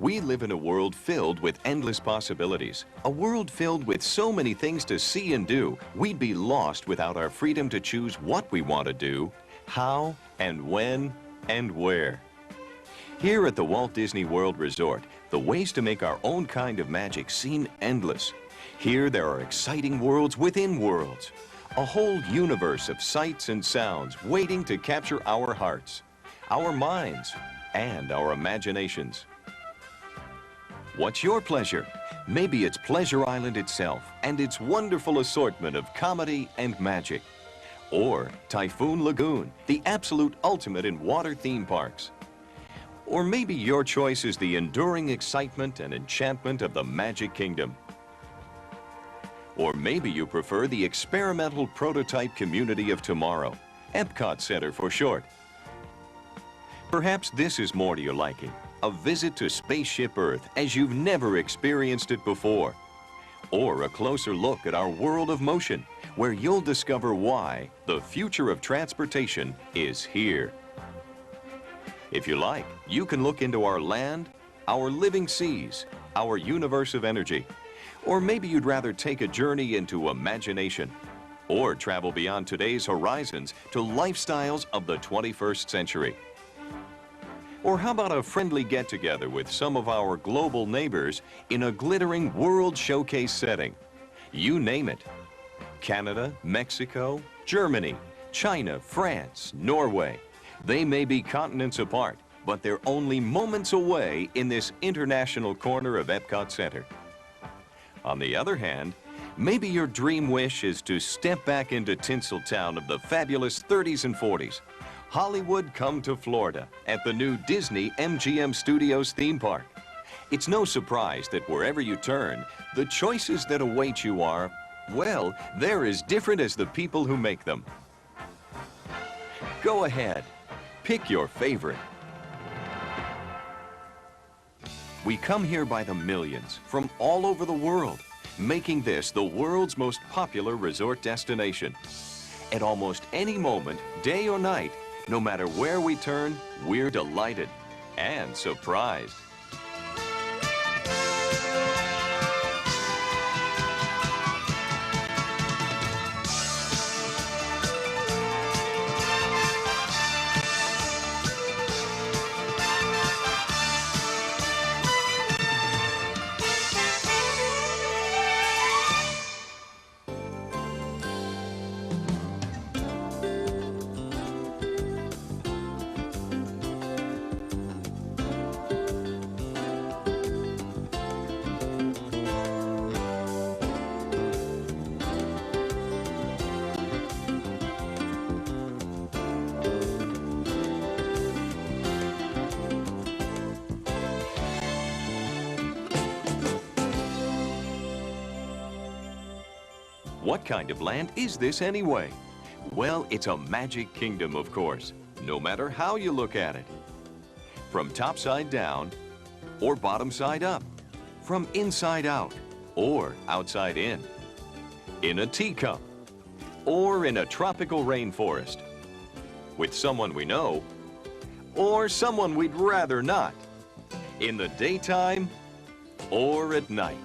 We live in a world filled with endless possibilities. A world filled with so many things to see and do, we'd be lost without our freedom to choose what we want to do, how, and when, and where. Here at the Walt Disney World Resort, the ways to make our own kind of magic seem endless. Here there are exciting worlds within worlds. A whole universe of sights and sounds waiting to capture our hearts, our minds, and our imaginations. What's your pleasure? Maybe it's Pleasure Island itself and its wonderful assortment of comedy and magic. Or Typhoon Lagoon, the absolute ultimate in water theme parks. Or maybe your choice is the enduring excitement and enchantment of the Magic Kingdom. Or maybe you prefer the experimental prototype community of tomorrow, EPCOT Center for short. Perhaps this is more to your liking, a visit to Spaceship Earth as you've never experienced it before. Or a closer look at our world of motion, where you'll discover why the future of transportation is here. If you like, you can look into our land, our living seas, our universe of energy. Or maybe you'd rather take a journey into imagination, or travel beyond today's horizons to lifestyles of the 21st century. Or how about a friendly get-together with some of our global neighbors in a glittering world showcase setting? You name it. Canada, Mexico, Germany, China, France, Norway. They may be continents apart, but they're only moments away in this international corner of EPCOT Center. On the other hand, maybe your dream wish is to step back into Tinseltown of the fabulous 30s and 40s. Hollywood come to Florida at the new Disney MGM Studios theme park. It's no surprise that wherever you turn, the choices that await you are, well, they're as different as the people who make them. Go ahead, pick your favorite. We come here by the millions from all over the world, making this the world's most popular resort destination. At almost any moment, day or night, no matter where we turn, we're delighted and surprised. What kind of land is this anyway? Well, it's a magic kingdom, of course, no matter how you look at it. From top side down or bottom side up, from inside out or outside in a teacup or in a tropical rainforest, with someone we know or someone we'd rather not, in the daytime or at night.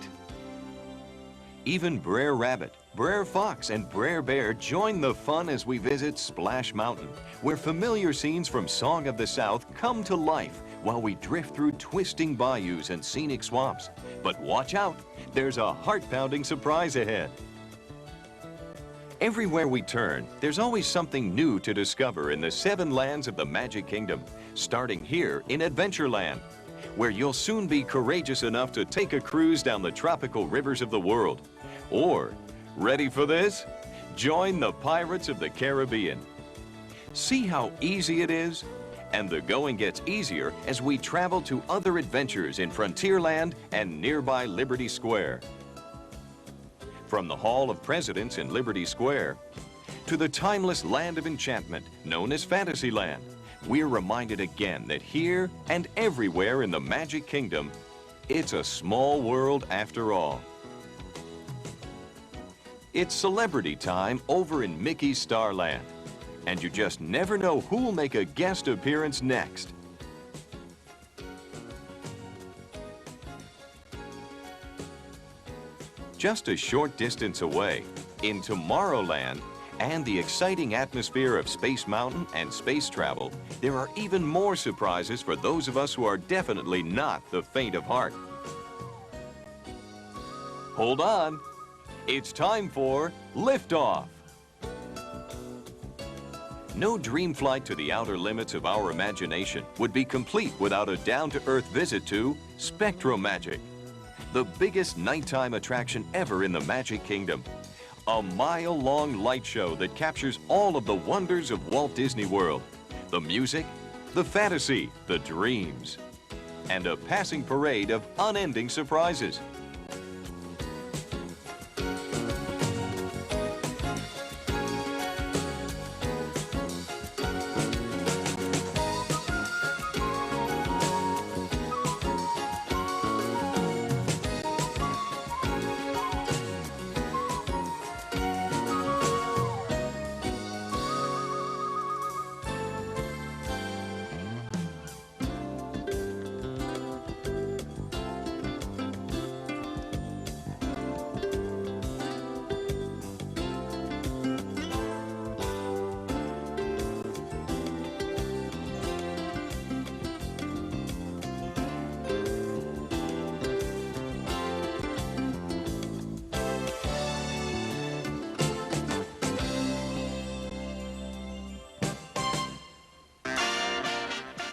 Even Brer Rabbit, Brer Fox, and Brer Bear join the fun as we visit Splash Mountain, where familiar scenes from Song of the South come to life while we drift through twisting bayous and scenic swamps. But watch out, there's a heart-pounding surprise ahead. Everywhere we turn, there's always something new to discover in the 7 lands of the Magic Kingdom, starting here in Adventureland, where you'll soon be courageous enough to take a cruise down the tropical rivers of the world. Or, ready for this? Join the Pirates of the Caribbean. See how easy it is? And the going gets easier as we travel to other adventures in Frontierland and nearby Liberty Square. From the Hall of Presidents in Liberty Square to the timeless land of enchantment known as Fantasyland, we're reminded again that here and everywhere in the Magic Kingdom, it's a small world after all. It's celebrity time over in Mickey's Starland, and you just never know who'll make a guest appearance next. Just a short distance away, in Tomorrowland, and the exciting atmosphere of Space Mountain and space travel, there are even more surprises for those of us who are definitely not the faint of heart. Hold on. It's time for liftoff. No dream flight to the outer limits of our imagination would be complete without a down-to-earth visit to SpectroMagic, the biggest nighttime attraction ever in the Magic Kingdom. A mile-long light show that captures all of the wonders of Walt Disney World. The music, the fantasy, the dreams, and a passing parade of unending surprises.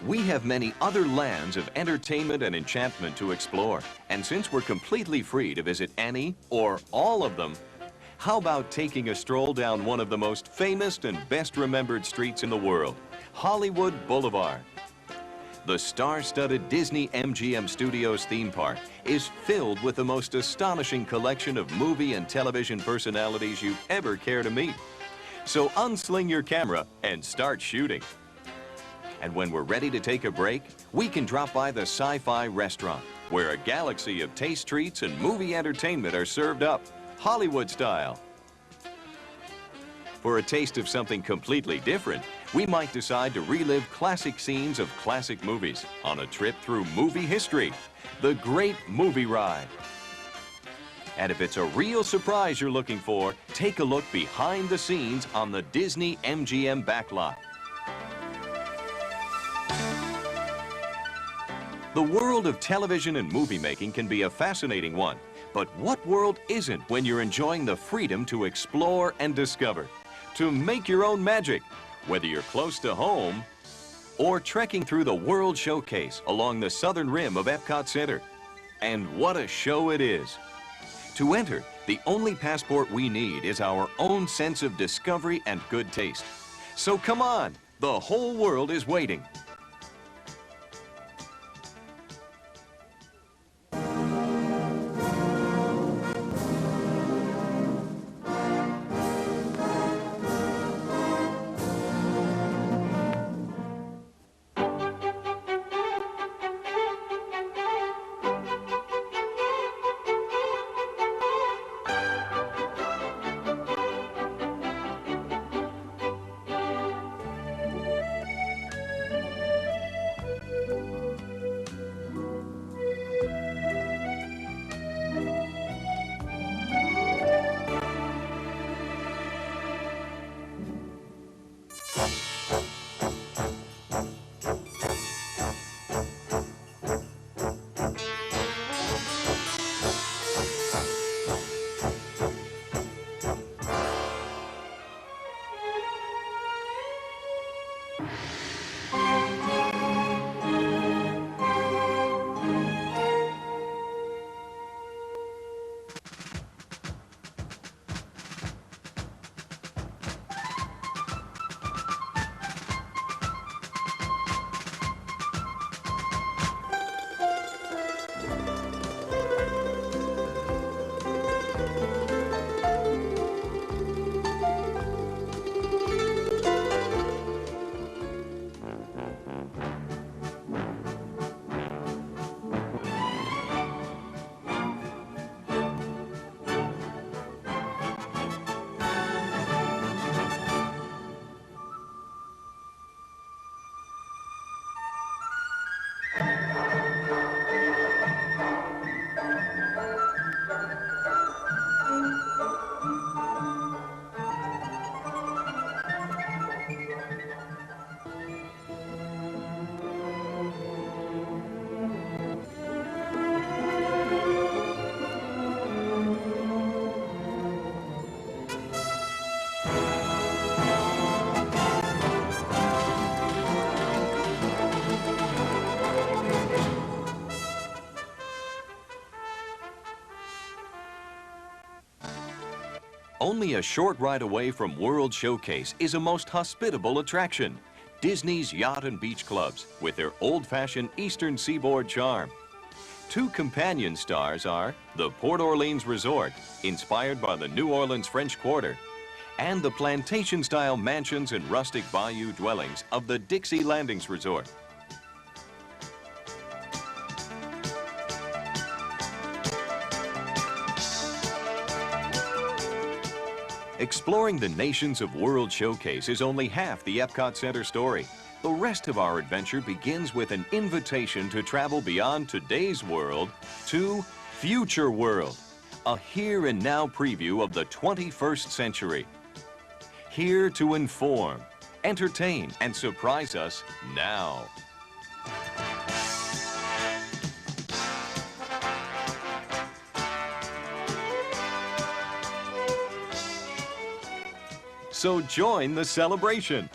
We have many other lands of entertainment and enchantment to explore. And since we're completely free to visit any or all of them, how about taking a stroll down one of the most famous and best remembered streets in the world, Hollywood Boulevard? The star-studded Disney MGM Studios theme park is filled with the most astonishing collection of movie and television personalities you'd ever care to meet. So unsling your camera and start shooting. And when we're ready to take a break, we can drop by the Sci-Fi Restaurant, where a galaxy of taste treats and movie entertainment are served up, Hollywood style. For a taste of something completely different, we might decide to relive classic scenes of classic movies on a trip through movie history, the Great Movie Ride. And if it's a real surprise you're looking for, take a look behind the scenes on the Disney MGM backlot. The world of television and movie making can be a fascinating one, but what world isn't when you're enjoying the freedom to explore and discover, to make your own magic, whether you're close to home or trekking through the World Showcase along the southern rim of EPCOT Center. And what a show it is! To enter, the only passport we need is our own sense of discovery and good taste. So come on, the whole world is waiting. Only a short ride away from World Showcase is a most hospitable attraction. Disney's Yacht and Beach Clubs with their old-fashioned Eastern Seaboard charm. Two companion stars are the Port Orleans Resort, inspired by the New Orleans French Quarter, and the plantation-style mansions and rustic bayou dwellings of the Dixie Landings Resort. Exploring the nations of World Showcase is only half the EPCOT Center story. The rest of our adventure begins with an invitation to travel beyond today's world to Future World, a here and now preview of the 21st century. Here to inform, entertain, and surprise us now. So join the celebration.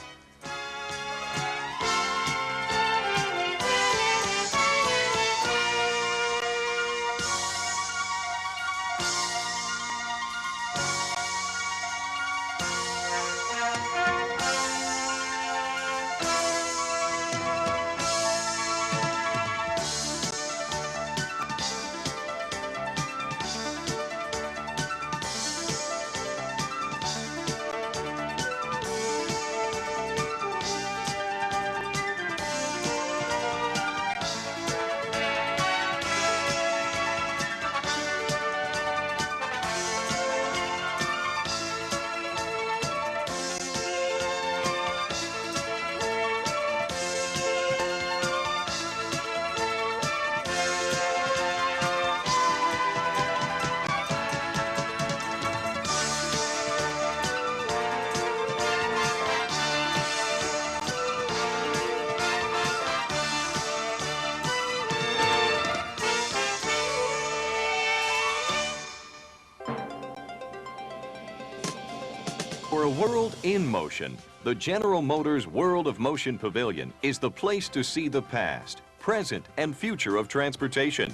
For a world in motion, the General Motors World of Motion Pavilion is the place to see the past, present, and future of transportation.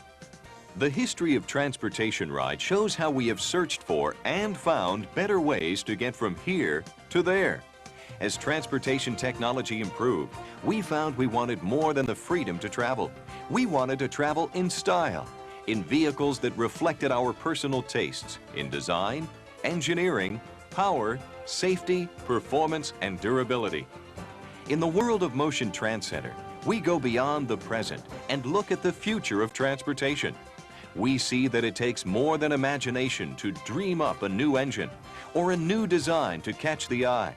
The history of transportation ride shows how we have searched for and found better ways to get from here to there. As transportation technology improved, we found we wanted more than the freedom to travel. We wanted to travel in style, in vehicles that reflected our personal tastes in design, engineering, power, safety, performance, and durability. In the World of Motion Trans Center, we go beyond the present and look at the future of transportation. We see that it takes more than imagination to dream up a new engine or a new design to catch the eye.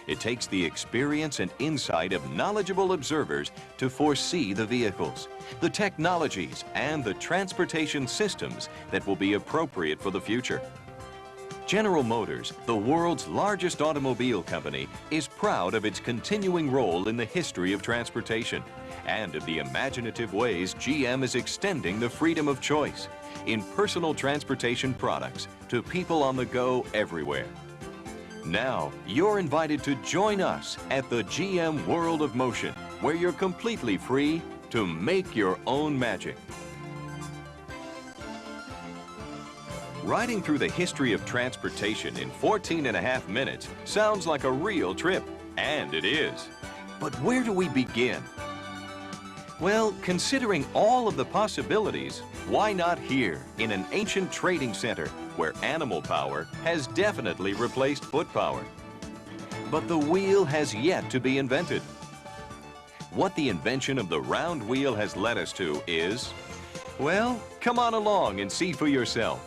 It takes the experience and insight of knowledgeable observers to foresee the vehicles, the technologies, and the transportation systems that will be appropriate for the future. General Motors, the world's largest automobile company, is proud of its continuing role in the history of transportation and of the imaginative ways GM is extending the freedom of choice in personal transportation products to people on the go everywhere. Now, you're invited to join us at the GM World of Motion, where you're completely free to make your own magic. Riding through the history of transportation in 14.5 minutes sounds like a real trip, and it is. But where do we begin? Well, considering all of the possibilities, why not here in an ancient trading center where animal power has definitely replaced foot power? But the wheel has yet to be invented. What the invention of the round wheel has led us to is, well, come on along and see for yourself.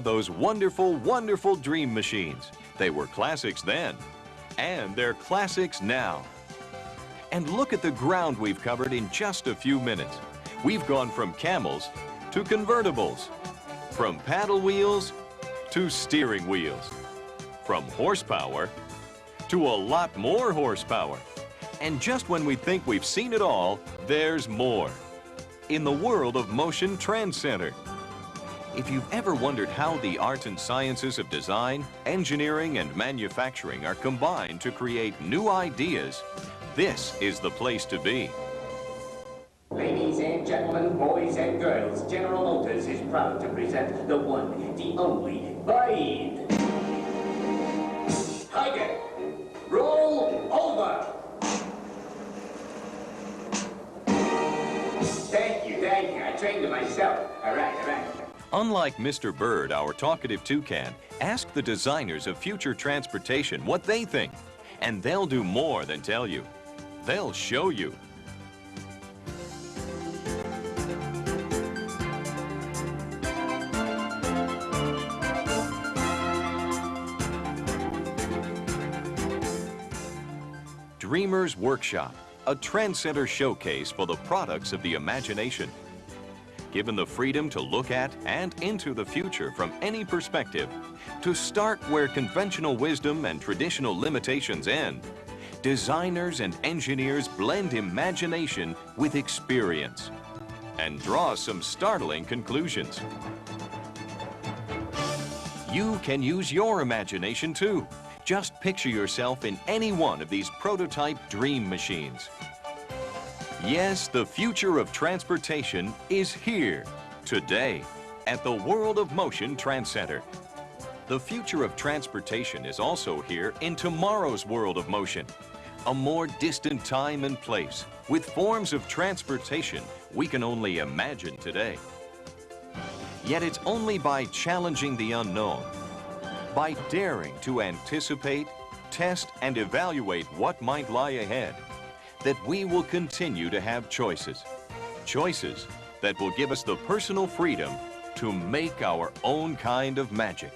those wonderful, wonderful dream machines. They were classics then, and they're classics now. And look at the ground we've covered in just a few minutes. We've gone from camels to convertibles, from paddle wheels to steering wheels, from horsepower to a lot more horsepower. And just when we think we've seen it all, there's more. In the world of Motion Trend Center. If you've ever wondered how the arts and sciences of design, engineering, and manufacturing are combined to create new ideas, this is the place to be. Ladies and gentlemen, boys and girls, General Motors is proud to present the one, the only, Bide. Tiger, roll over. Thank you. I trained it myself. All right. Unlike Mr. Bird, our talkative toucan, ask the designers of future transportation what they think, and they'll do more than tell you. They'll show you. Dreamer's Workshop, a trend center showcase for the products of the imagination. Given the freedom to look at and into the future from any perspective, to start where conventional wisdom and traditional limitations end, designers and engineers blend imagination with experience and draw some startling conclusions. You can use your imagination too. Just picture yourself in any one of these prototype dream machines. Yes, the future of transportation is here, today, at the World of Motion Trend Center. The future of transportation is also here in tomorrow's world of motion, a more distant time and place, with forms of transportation we can only imagine today. Yet it's only by challenging the unknown, by daring to anticipate, test, and evaluate what might lie ahead, that we will continue to have choices. Choices that will give us the personal freedom to make our own kind of magic.